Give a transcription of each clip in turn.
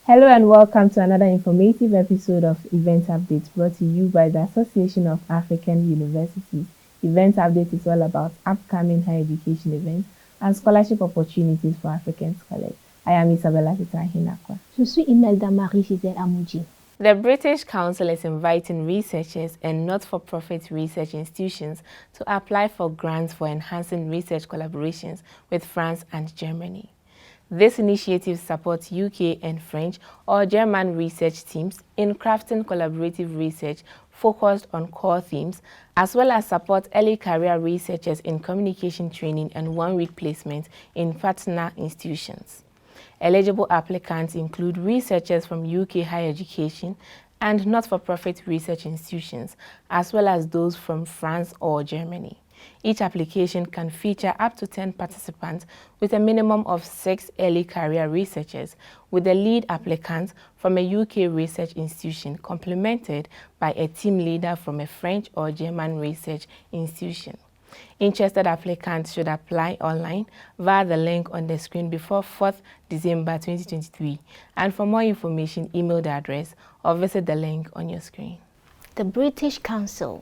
Hello and welcome to another informative episode of Event Updates brought to you by the Association of African Universities. Event Update is all about upcoming higher education events and scholarship opportunities for African scholars. I am Isabella Titahinakwa. Je suis Imelda Marie-Giselle Amoudji. The British Council is inviting researchers and not-for-profit research institutions to apply for grants for enhancing research collaborations with France and Germany. This initiative supports UK and French or German research teams in crafting collaborative research focused on core themes, as well as support early career researchers in communication training and one-week placement in partner institutions. Eligible applicants include researchers from UK higher education and not-for-profit research institutions, as well as those from France or Germany. Each application can feature up to 10 participants with a minimum of 6 early career researchers, with the lead applicant from a UK research institution complemented by a team leader from a French or German research institution. Interested applicants should apply online via the link on the screen before 4th December 2023. And for more information, email the address or visit the link on your screen. The British Council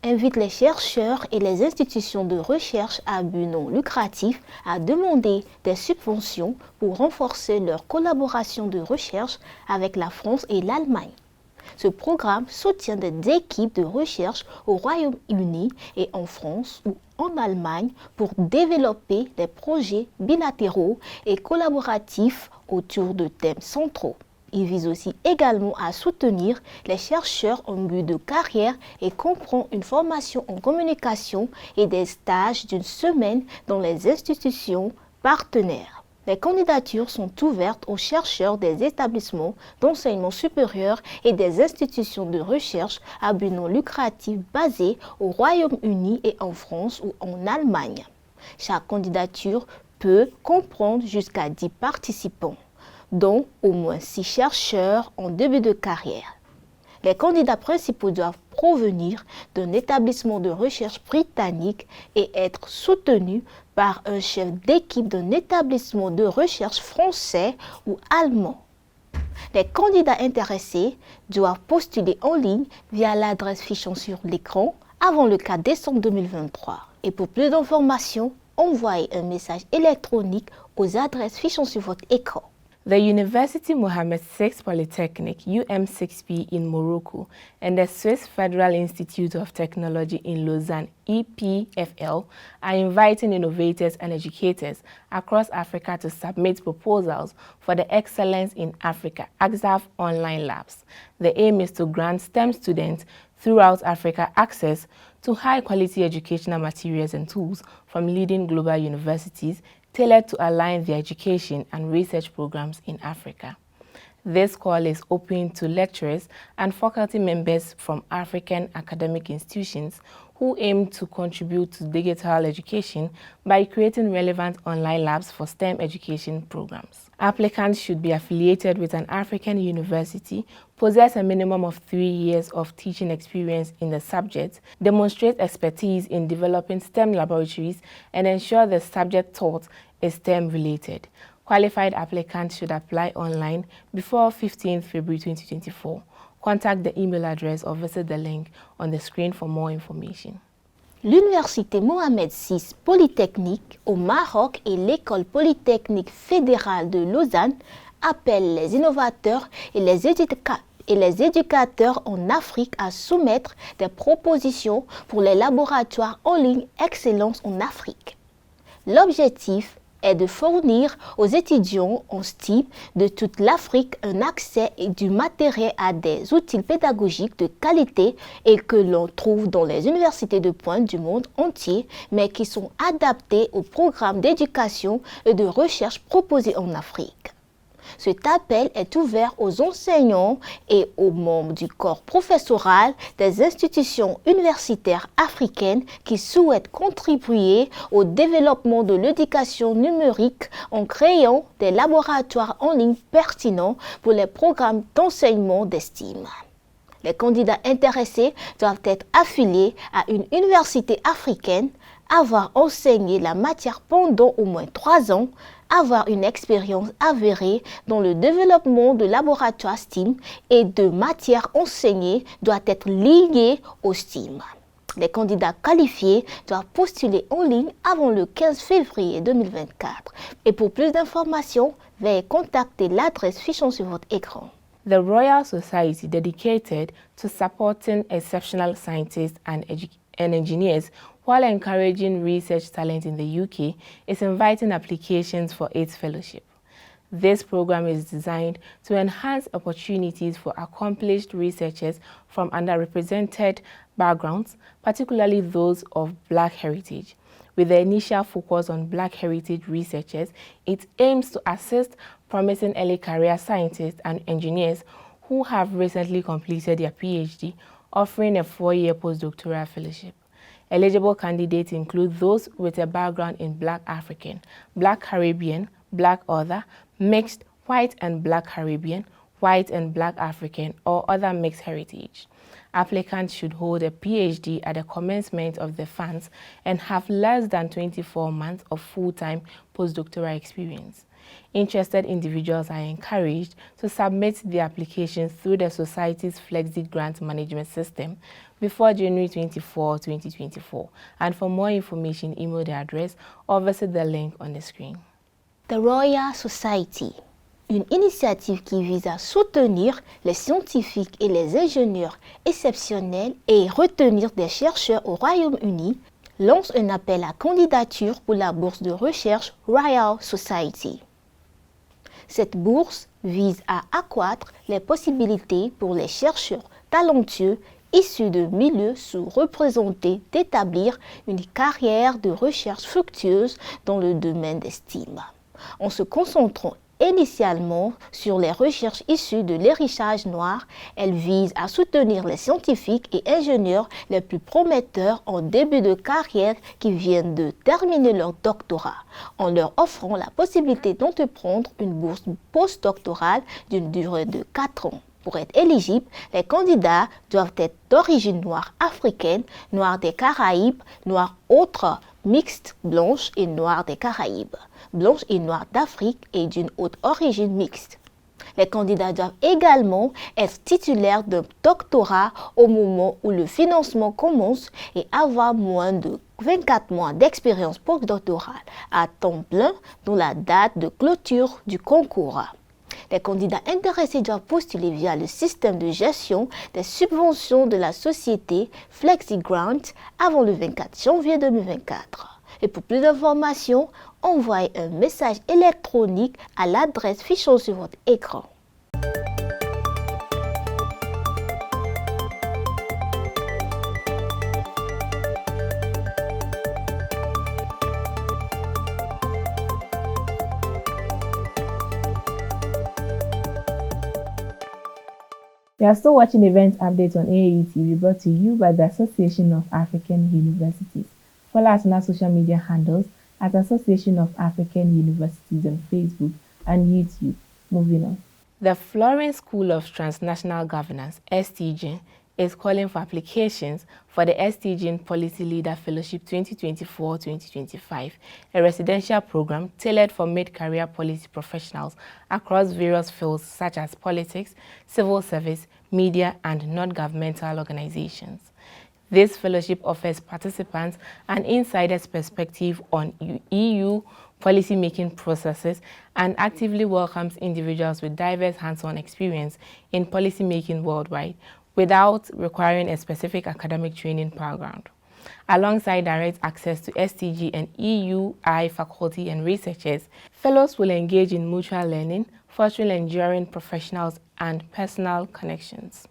invite les chercheurs et les institutions de recherche à but non lucratif à demander des subventions pour renforcer leur collaboration de recherche avec la France et l'Allemagne. Ce programme soutient des équipes de recherche au Royaume-Uni et en France ou en Allemagne pour développer des projets bilatéraux et collaboratifs autour de thèmes centraux. Il vise aussi également à soutenir les chercheurs en but de carrière et comprend une formation en communication et des stages d'une semaine dans les institutions partenaires. Les candidatures sont ouvertes aux chercheurs des établissements d'enseignement supérieur et des institutions de recherche à but non lucratif basées au Royaume-Uni et en France ou en Allemagne. Chaque candidature peut comprendre jusqu'à 10 participants, dont au moins 6 chercheurs en début de carrière. Les candidats principaux doivent provenir d'un établissement de recherche britannique et être soutenus par un chef d'équipe d'un établissement de recherche français ou allemand. Les candidats intéressés doivent postuler en ligne via l'adresse fichant sur l'écran avant le 4 décembre 2023. Et pour plus d'informations, envoyez un message électronique aux adresses fichant sur votre écran. The University Mohammed VI Polytechnic, UM6P in Morocco, and the Swiss Federal Institute of Technology in Lausanne, EPFL, are inviting innovators and educators across Africa to submit proposals for the Excellence in Africa (EXAF) online labs. The aim is to grant STEM students throughout Africa access to high-quality educational materials and tools from leading global universities tailored to align their education and research programs in Africa. This call is open to lecturers and faculty members from African academic institutions who aim to contribute to digital education by creating relevant online labs for STEM education programs. Applicants should be affiliated with an African university, possess a minimum of 3 years of teaching experience in the subject, demonstrate expertise in developing STEM laboratories, and ensure the subject taught is STEM-related. Qualified applicants should apply online before 15th February 2024. Contact the email address or visit the link on the screen for more information. L'Université Mohammed VI Polytechnique au Maroc et l'École Polytechnique fédérale de Lausanne appellent les innovateurs et les éducateurs en Afrique à soumettre des propositions pour les laboratoires en ligne Excellence en Afrique. L'objectif est de fournir aux étudiants en STEM de toute l'Afrique un accès et du matériel à des outils pédagogiques de qualité et que l'on trouve dans les universités de pointe du monde entier, mais qui sont adaptés aux programmes d'éducation et de recherche proposés en Afrique. Cet appel est ouvert aux enseignants et aux membres du corps professoral des institutions universitaires africaines qui souhaitent contribuer au développement de l'éducation numérique en créant des laboratoires en ligne pertinents pour les programmes d'enseignement d'estime. Les candidats intéressés doivent être affiliés à une université africaine, avoir enseigné la matière pendant au moins 3 ans, avoir une expérience avérée dans le développement de laboratoires STEAM et de matières enseignées doit être lié au STEAM. Les candidats qualifiés doivent postuler en ligne avant le 15 février 2024. Et pour plus d'informations, veuillez contacter l'adresse fichant sur votre écran. The Royal Society, dedicated to supporting exceptional scientists and engineers while encouraging research talent in the UK, is inviting applications for its fellowship. This program is designed to enhance opportunities for accomplished researchers from underrepresented backgrounds, particularly those of Black heritage. With the initial focus on Black heritage researchers, it aims to assist promising early career scientists and engineers who have recently completed their PhD, offering a 4-year postdoctoral fellowship. Eligible candidates include those with a background in Black African, Black Caribbean, Black Other, Mixed, White and Black Caribbean, White and Black African, or other mixed heritage. Applicants should hold a PhD at the commencement of the funds and have less than 24 months of full-time postdoctoral experience. Interested individuals are encouraged to submit their applications through the Society's Flexi Grant Management System before January 24, 2024. And for more information, email the address or visit the link on the screen. The Royal Society, une initiative qui vise à soutenir les scientifiques et les ingénieurs exceptionnels et retenir des chercheurs au Royaume-Uni, lance un appel à candidature pour la bourse de recherche Royal Society. Cette bourse vise à accroître les possibilités pour les chercheurs talentueux issus de milieux sous-représentés d'établir une carrière de recherche fructueuse dans le domaine des STEAM. En se concentrant initialement sur les recherches issues de l'héritage noir, elle vise à soutenir les scientifiques et ingénieurs les plus prometteurs en début de carrière qui viennent de terminer leur doctorat, en leur offrant la possibilité d'entreprendre une bourse postdoctorale d'une durée de 4 ans. Pour être éligibles, les candidats doivent être d'origine noire africaine, noire des Caraïbes, noire autre, mixte, blanche et noire des Caraïbes, blanche et noire d'Afrique et d'une haute origine mixte. Les candidats doivent également être titulaires d'un doctorat au moment où le financement commence et avoir moins de 24 mois d'expérience postdoctorale à temps plein dans la date de clôture du concours. Les candidats intéressés doivent postuler via le système de gestion des subventions de la société FlexiGrant avant le 24 janvier 2024. Et pour plus d'informations, envoyez un message électronique à l'adresse fichant sur votre écran. You are still watching Event Updates on AAU TV, brought to you by the Association of African Universities. Follow us on our social media handles at Association of African Universities on Facebook and YouTube. Moving on. The Florence School of Transnational Governance, STG, is calling for applications for the STG Policy Leader Fellowship 2024-2025, a residential program tailored for mid-career policy professionals across various fields such as politics, civil service, media, and non-governmental organizations. This fellowship offers participants an insider's perspective on EU policy-making processes and actively welcomes individuals with diverse hands-on experience in policy-making worldwide, without requiring a specific academic training background. Alongside direct access to STG and EUI faculty and researchers, fellows will engage in mutual learning, fostering enduring professionals and personal connections.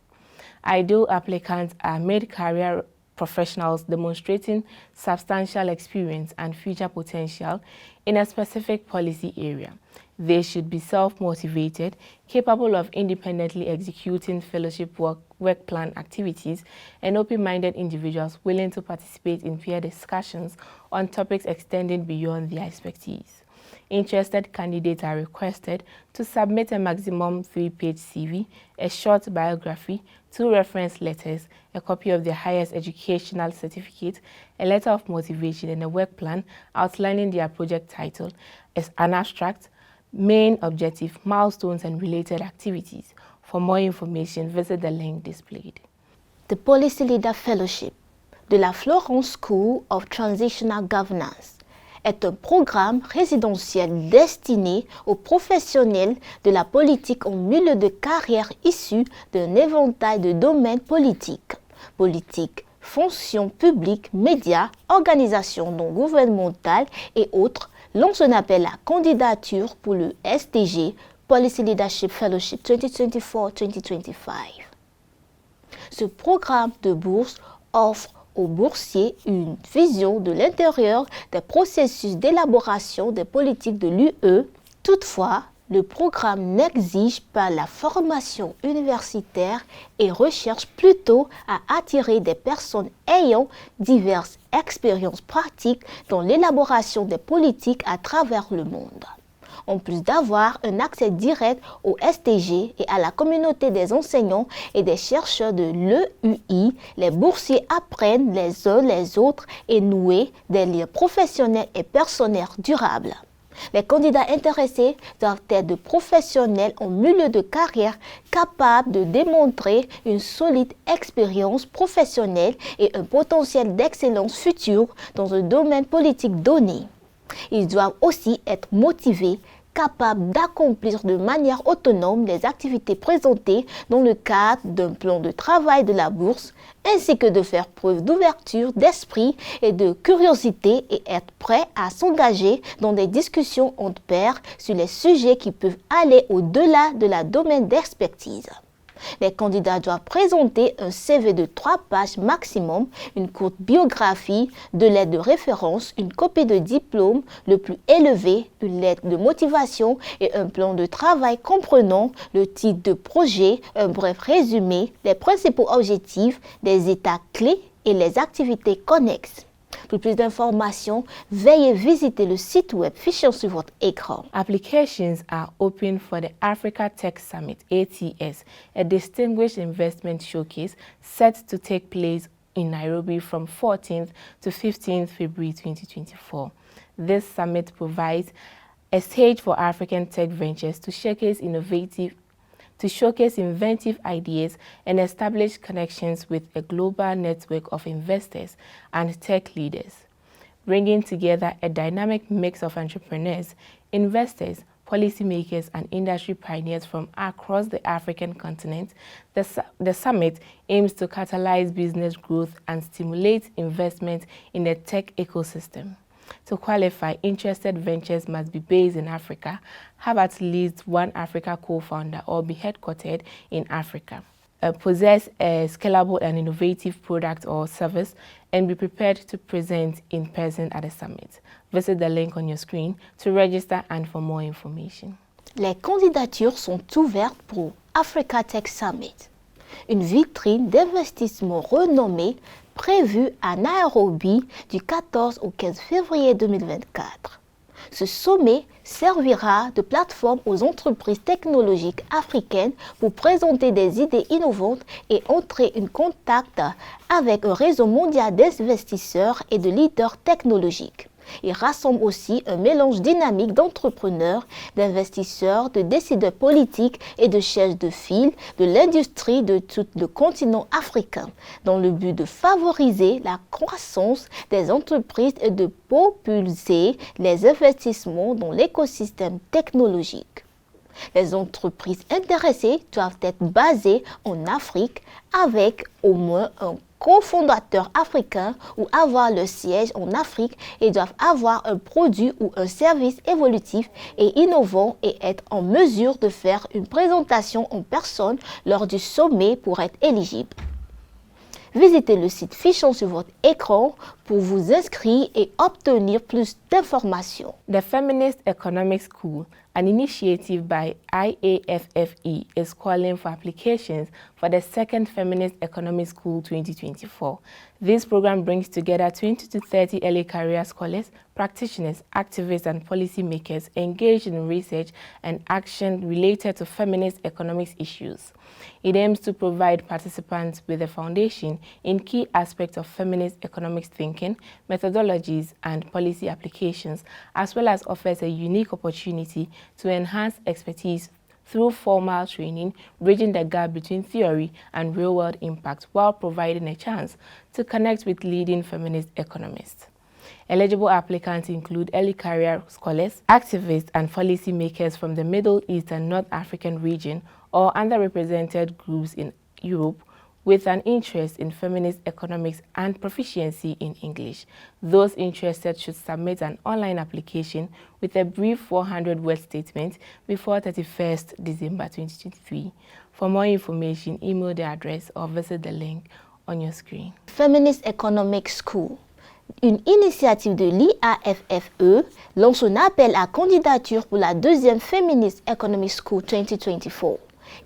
Ideal applicants are mid-career professionals demonstrating substantial experience and future potential in a specific policy area. They should be self-motivated, capable of independently executing fellowship work plan activities, and open-minded individuals willing to participate in peer discussions on topics extending beyond their expertise. Interested candidates are requested to submit a maximum 3-page CV, a short biography, 2 reference letters, a copy of their highest educational certificate, a letter of motivation, and a work plan outlining their project title, as an abstract, main objective, milestones, and related activities. For more information, visit the link displayed. The Policy Leader Fellowship de la Florence School of Transitional Governance est un programme résidentiel destiné aux professionnels de la politique en milieu de carrière issus d'un éventail de domaines politiques, fonction publique, médias, organisations non gouvernementales et autres, lance un appel à candidature pour le STG Policy Leadership Fellowship 2024-2025. Ce programme de bourse offre aux boursiers une vision de l'intérieur des processus d'élaboration des politiques de l'UE. Toutefois, le programme n'exige pas la formation universitaire et recherche plutôt à attirer des personnes ayant diverses expériences pratiques dans l'élaboration des politiques à travers le monde. En plus d'avoir un accès direct au STG et à la communauté des enseignants et des chercheurs de l'EUI, les boursiers apprennent les uns les autres et nouent des liens professionnels et personnels durables. Les candidats intéressés doivent être de professionnels en milieu de carrière capables de démontrer une solide expérience professionnelle et un potentiel d'excellence future dans un domaine politique donné. Ils doivent aussi être motivés, capables d'accomplir de manière autonome les activités présentées dans le cadre d'un plan de travail de la bourse, ainsi que de faire preuve d'ouverture d'esprit et de curiosité et être prêts à s'engager dans des discussions entre pairs sur les sujets qui peuvent aller au-delà de la domaine d'expertise. Les candidats doivent présenter un CV de 3 pages maximum, une courte biographie, 2 lettres de référence, une copie de diplôme le plus élevé, une lettre de motivation et un plan de travail comprenant le titre de projet, un bref résumé, les principaux objectifs, des états clés et les activités connexes. Pour plus d'informations, veuillez visiter le site web affiché sur votre écran. Applications are open for the Africa Tech Summit, ATS, a distinguished investment showcase set to take place in Nairobi from 14th to 15th February 2024. This summit provides a stage for African tech ventures to showcase inventive ideas and establish connections with a global network of investors and tech leaders, bringing together a dynamic mix of entrepreneurs, investors, policymakers, and industry pioneers from across the African continent. The summit aims to catalyze business growth and stimulate investment in the tech ecosystem. To qualify, interested ventures must be based in Africa, have at least one Africa co-founder, or be headquartered in Africa, possess a scalable and innovative product or service, and be prepared to present in person at the summit. Visit the link on your screen to register and for more information. Les candidatures sont ouvertes pour Africa Tech Summit, une vitrine d'investissement renommée prévue à Nairobi du 14 au 15 février 2024. Ce sommet servira de plateforme aux entreprises technologiques africaines pour présenter des idées innovantes et entrer en contact avec un réseau mondial d'investisseurs et de leaders technologiques. Il rassemble aussi un mélange dynamique d'entrepreneurs, d'investisseurs, de décideurs politiques et de chefs de file de l'industrie de tout le continent africain, dans le but de favoriser la croissance des entreprises et de propulser les investissements dans l'écosystème technologique. Les entreprises intéressées doivent être basées en Afrique avec au moins un cofondateur africain ou avoir le siège en Afrique et doivent avoir un produit ou un service évolutif et innovant et être en mesure de faire une présentation en personne lors du sommet pour être éligible. Visitez le site affiché sur votre écran pour vous inscrire et obtenir plus d'informations. The Feminist Economics School An initiative by IAFFE is calling for applications for the second Feminist Economic School 2024. This program brings together 20 to 30 early career scholars, practitioners, activists, and policymakers engaged in research and action related to feminist economics issues. It aims to provide participants with a foundation in key aspects of feminist economics thinking, methodologies, and policy applications, as well as offers a unique opportunity to enhance expertise through formal training, bridging the gap between theory and real-world impact while providing a chance to connect with leading feminist economists. Eligible applicants include early career scholars, activists, and policymakers from the Middle East and North African region or underrepresented groups in Europe with an interest in feminist economics and proficiency in English. Those interested should submit an online application with a brief 400-word statement before 31st December 2023. For more information, email the address or visit the link on your screen. Feminist Economic School. Une initiative de l'IAFFE lance un appel à candidature pour la deuxième Feminist Economic School 2024.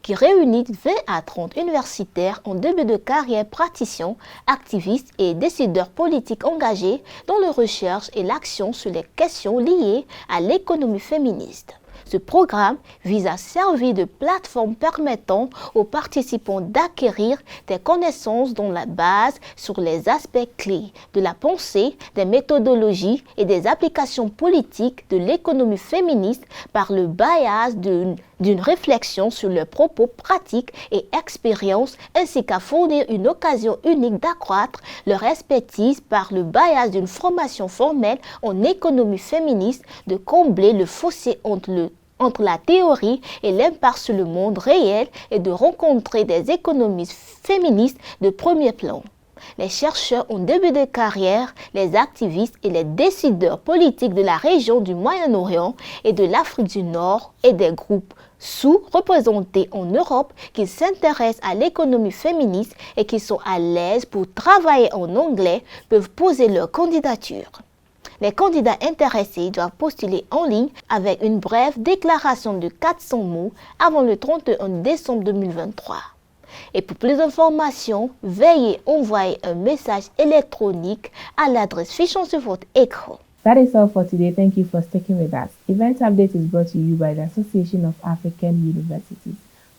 Qui réunit 20 à 30 universitaires en début de carrière praticiens, activistes et décideurs politiques engagés dans la recherche et l'action sur les questions liées à l'économie féministe. Ce programme vise à servir de plateforme permettant aux participants d'acquérir des connaissances dont la base sur les aspects clés de la pensée, des méthodologies et des applications politiques de l'économie féministe par le biais d'une réflexion sur leurs propos pratiques et expériences ainsi qu'à fournir une occasion unique d'accroître leur expertise par le biais d'une formation formelle en économie féministe, de combler le fossé entre la théorie et l'impact sur le monde réel et de rencontrer des économistes féministes de premier plan. Les chercheurs en début de carrière, les activistes et les décideurs politiques de la région du Moyen-Orient et de l'Afrique du Nord et des groupes sous-représentés en Europe qui s'intéressent à l'économie féministe et qui sont à l'aise pour travailler en anglais peuvent poser leur candidature. Les candidats intéressés doivent postuler en ligne avec une brève déclaration de 400 mots avant le 31 décembre 2023. Et pour plus d'informations, veuillez envoyer un message électronique à l'adresse fichant sur votre écran. That is all for today. Thank you for sticking with us. Event Update is brought to you by the Association of African Universities.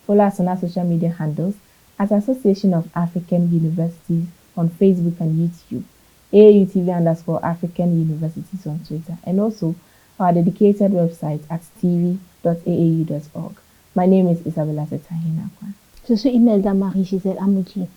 Follow us on our social media handles at Association of African Universities on Facebook and YouTube, AAUTV_African Universities on Twitter, and also our dedicated website at tv.aau.org. My name is Isabella Setahina. Je suis Imelda Marie-Gisèle Amoudji.